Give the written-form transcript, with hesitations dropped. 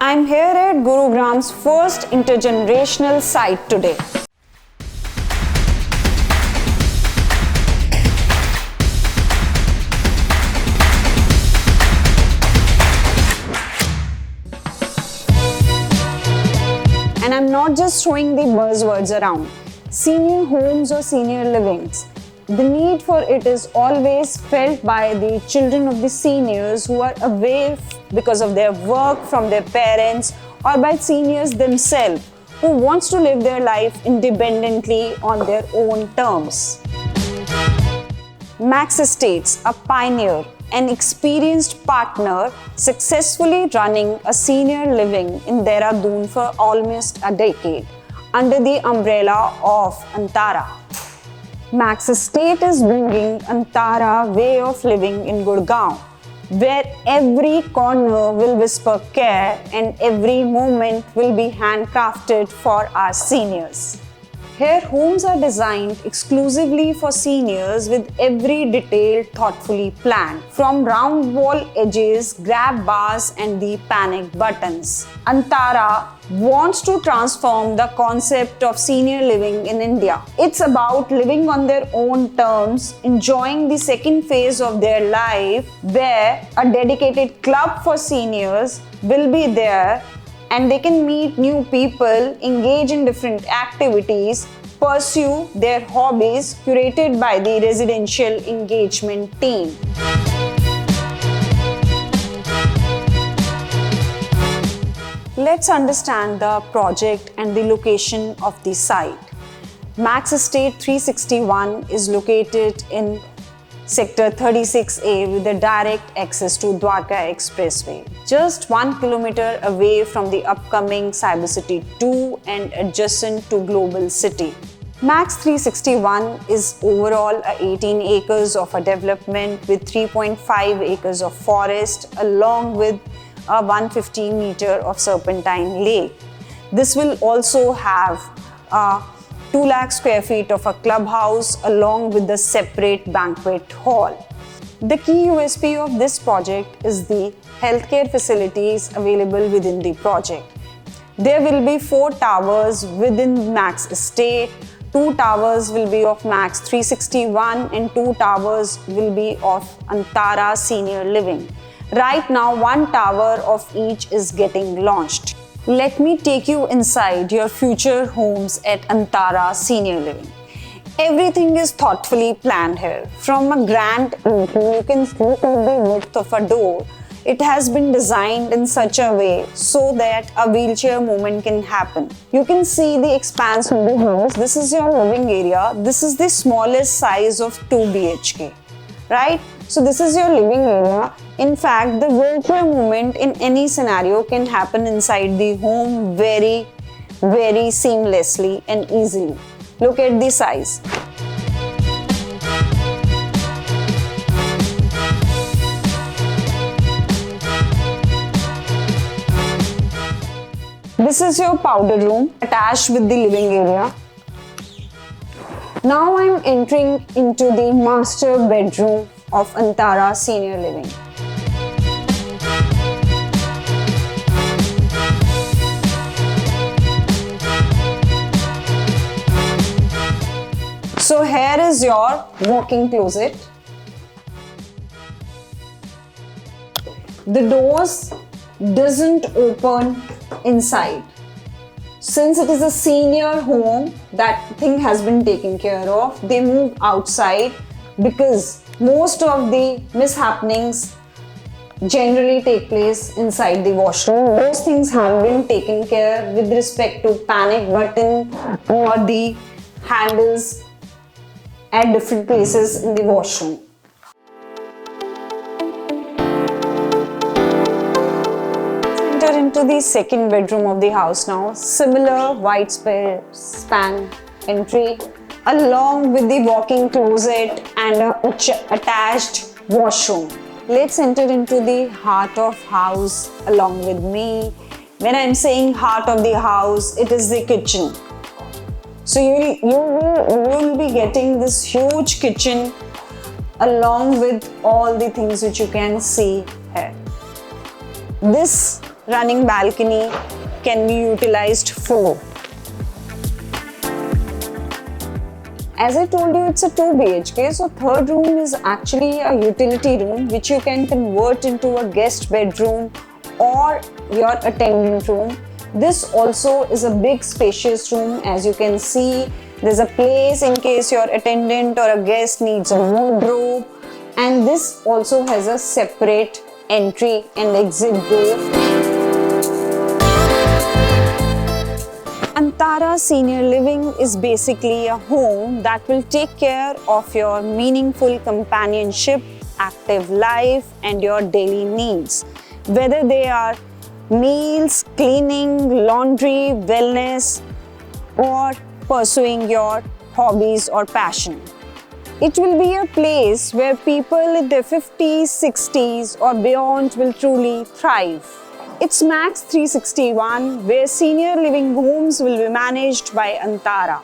I'm here at Gurugram's first intergenerational site today. And I'm not just throwing the buzzwords around. Senior homes or senior livings. The need for it is always felt by the children of the seniors who are away because of their work from their parents, or by seniors themselves who wants to live their life independently on their own terms. Max Estates, a pioneer, an experienced partner, successfully running a senior living in Dehradun for almost a decade under the umbrella of Antara. Max Estate is bringing Antara way of living in Gurgaon, where every corner will whisper care and every moment will be handcrafted for our seniors. Here, homes are designed exclusively for seniors with every detail thoughtfully planned, from round wall edges, grab bars and the panic buttons. Antara wants to transform the concept of senior living in India. It's about living on their own terms, enjoying the second phase of their life, where a dedicated club for seniors will be there and they can meet new people, engage in different activities, pursue their hobbies curated by the residential engagement team. Let's understand the project and the location of the site. Max Estate 361 is located in Sector 36A with a direct access to Dwarka Expressway, just 1 kilometer away from the upcoming Cybercity 2 and adjacent to Global City. Max 361 is overall 18 acres of a development with 3.5 acres of forest along with a 150 meter of serpentine lake. This will also have a 2 lakh square feet of a clubhouse along with the separate banquet hall. The key USP of this project is the healthcare facilities available within the project. There will be 4 towers within Max Estate. 2 towers will be of Max 361 and 2 towers will be of Antara Senior Living. Right now, 1 tower of each is getting launched. Let me take you inside your future homes at Antara Senior Living. Everything is thoughtfully planned here. From a grand entry, you can see the width of a door. It has been designed in such a way so that a wheelchair movement can happen. You can see the expanse of the house. This is your living area. This is the smallest size of 2 BHK, right? So this is your living area. In fact, the wheelchair movement in any scenario can happen inside the home very seamlessly and easily. Look at the size. This is your powder room attached with the living area. Now I'm entering into the master bedroom of Antara Senior Living. So here is your walk-in closet. The doors doesn't open inside. Since it is a senior home, that thing has been taken care of. They move outside because most of the mishappenings generally take place inside the washroom. Those things have been taken care with respect to panic button or the handles at different places in the washroom. Enter into the second bedroom of the house now. Similar wide span entry along with the walk-in closet and a attached washroom. Let's enter into the heart of house along with me. When I'm saying heart of the house, it is the kitchen. So you will be getting this huge kitchen along with all the things which you can see here. This running balcony can be utilized for. As I told you, it's a 2 BHK, so third room is actually a utility room which you can convert into a guest bedroom or your attendant room. This also is a big spacious room. As you can see, there's a place in case your attendant or a guest needs a wardrobe, and this also has a separate entry and exit door. Antara Senior Living is basically a home that will take care of your meaningful companionship, active life, and your daily needs. Whether they are meals, cleaning, laundry, wellness, or pursuing your hobbies or passion. It will be a place where people in their 50s, 60s, or beyond will truly thrive. It's Max 361, where senior living homes will be managed by Antara.